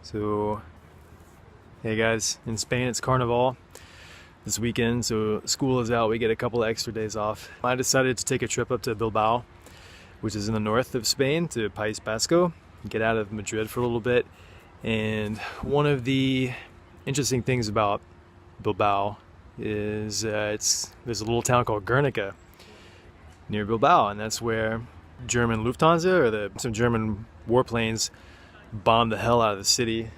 So, hey guys, in Spain it's Carnival this weekend, so school is out, we get a couple of extra days off. I decided to take a trip up to Bilbao, which is in the north of Spain, to País Vasco, get out of Madrid for a little bit. And one of the interesting things about Bilbao is there's a little town called Gernika near Bilbao, and that's where German Lufthansa, or some German warplanes, bombed the hell out of the city.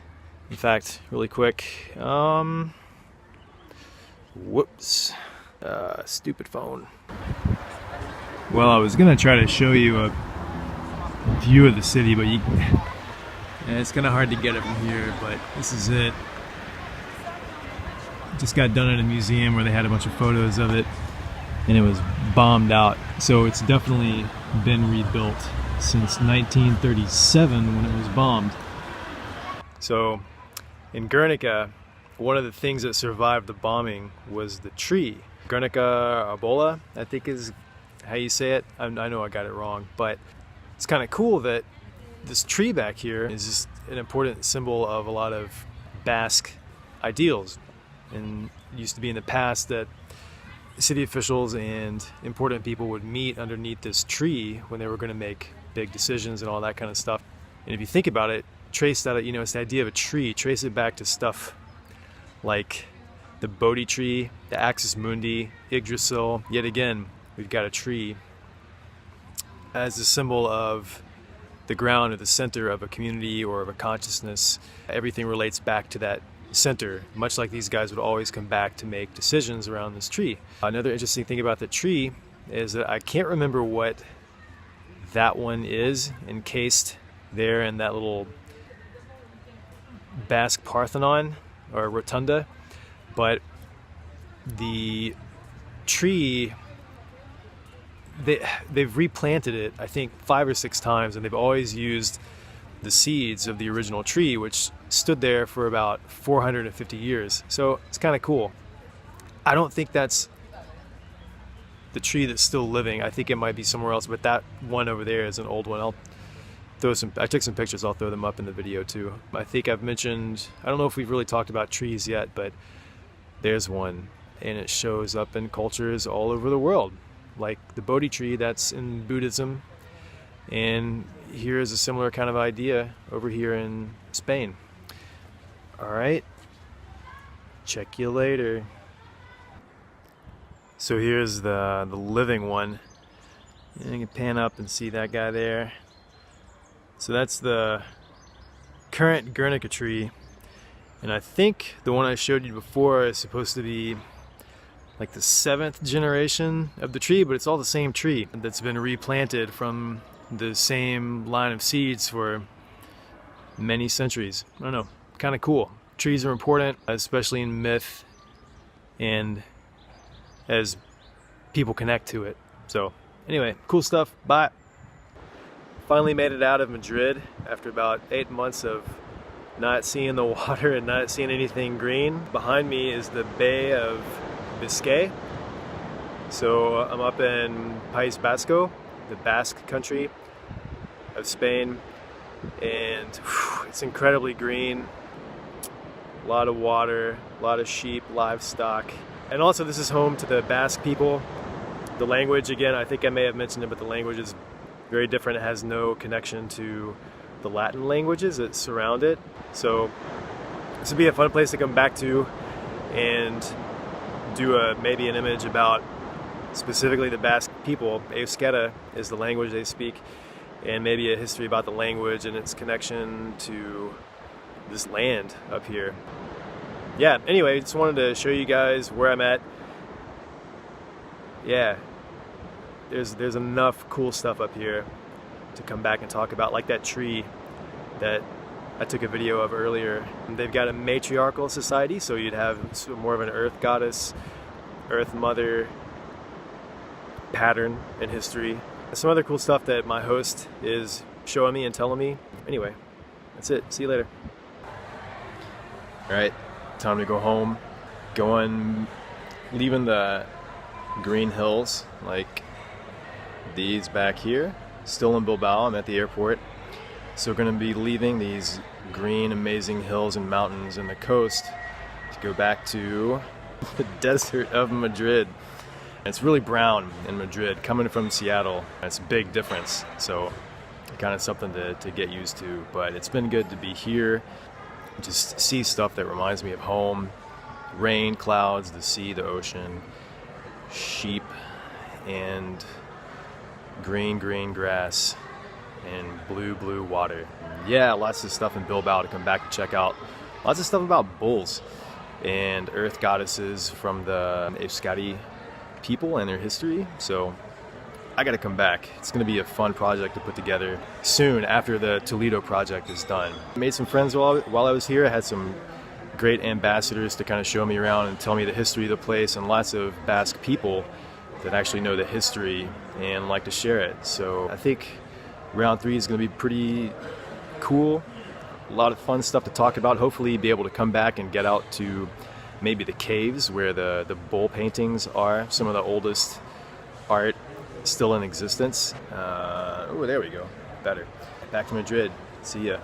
In fact, really quick, whoops, stupid phone. Well, I was gonna try to show you a view of the city, but it's kind of hard to get it from here, but this is it. Just got done at a museum where they had a bunch of photos of it, and it was bombed out. So it's definitely been rebuilt since 1937 when it was bombed. So in Gernika, one of the things that survived the bombing was the tree. Gernika arbola, I think is how you say it. I know I got it wrong, but it's kind of cool that this tree back here is just an important symbol of a lot of Basque ideals. And it used to be in the past that city officials and important people would meet underneath this tree when they were going to make big decisions and all that kind of stuff. And if you think about it, trace that, it's the idea of a tree, trace it back to stuff like the Bodhi tree, the Axis Mundi, Yggdrasil. Yet again, we've got a tree as a symbol of the ground or the center of a community or of a consciousness. Everything relates back to that center, much like these guys would always come back to make decisions around this tree. Another interesting thing about the tree is that I can't remember what that one is encased there in that little Basque Parthenon or rotunda, but the tree, they've replanted it I think 5 or 6 times, and they've always used the seeds of the original tree, which stood there for about 450 years. So it's kind of cool. I don't think that's the tree that's still living. I think it might be somewhere else, but that one over there is an old one. I took some pictures, I'll throw them up in the video too. I think I've mentioned, I don't know if we've really talked about trees yet, but there's one, and it shows up in cultures all over the world. Like the Bodhi tree, that's in Buddhism, and here is a similar kind of idea over here in Spain. All right, check you later. So here's the living one, and you can pan up and see that guy there. So that's the current Gernika tree, and I think the one I showed you before is supposed to be like the 7th generation of the tree, but it's all the same tree that's been replanted from the same line of seeds for many centuries. I don't know, kind of cool. Trees are important, especially in myth and as people connect to it. So anyway, cool stuff. Bye. Finally made it out of Madrid after about 8 months of not seeing the water and not seeing anything green. Behind me is the Bay of Biscay. So I'm up in País Vasco, the Basque country of Spain, and it's incredibly green. A lot of water, a lot of sheep, livestock. And also this is home to the Basque people. The language, again, I think I may have mentioned it, but the language is very different. It has no connection to the Latin languages that surround it. So this would be a fun place to come back to and do maybe an image about specifically the Basque people. Euskera is the language they speak, and maybe a history about the language and its connection to this land up here. Yeah, anyway, just wanted to show you guys where I'm at. Yeah, there's enough cool stuff up here to come back and talk about, like that tree that I took a video of earlier. They've got a matriarchal society, so you'd have more of an earth goddess, earth mother pattern in history. Some other cool stuff that my host is showing me and telling me. Anyway, that's it. See you later. All right, time to go home. Leaving the green hills like these back here. Still in Bilbao, I'm at the airport. So we're gonna be leaving these green, amazing hills and mountains and the coast to go back to the desert of Madrid. It's really brown in Madrid. Coming from Seattle, it's a big difference. So kind of something to get used to. But it's been good to be here, just see stuff that reminds me of home. Rain, clouds, the sea, the ocean, sheep, and green grass, and blue water. Yeah, lots of stuff in Bilbao to come back and check out. Lots of stuff about bulls and earth goddesses from the Euskadi people and their history. So I gotta come back. It's gonna be a fun project to put together soon after the Toledo project is done. I made some friends while I was here. I had some great ambassadors to kind of show me around and tell me the history of the place, and lots of Basque people that actually know the history and like to share it. So I think round 3 is going to be pretty cool. A lot of fun stuff to talk about. Hopefully be able to come back and get out to maybe the caves where the bull paintings are, some of the oldest art still in existence. Oh, there we go. Better. Back to Madrid. See ya.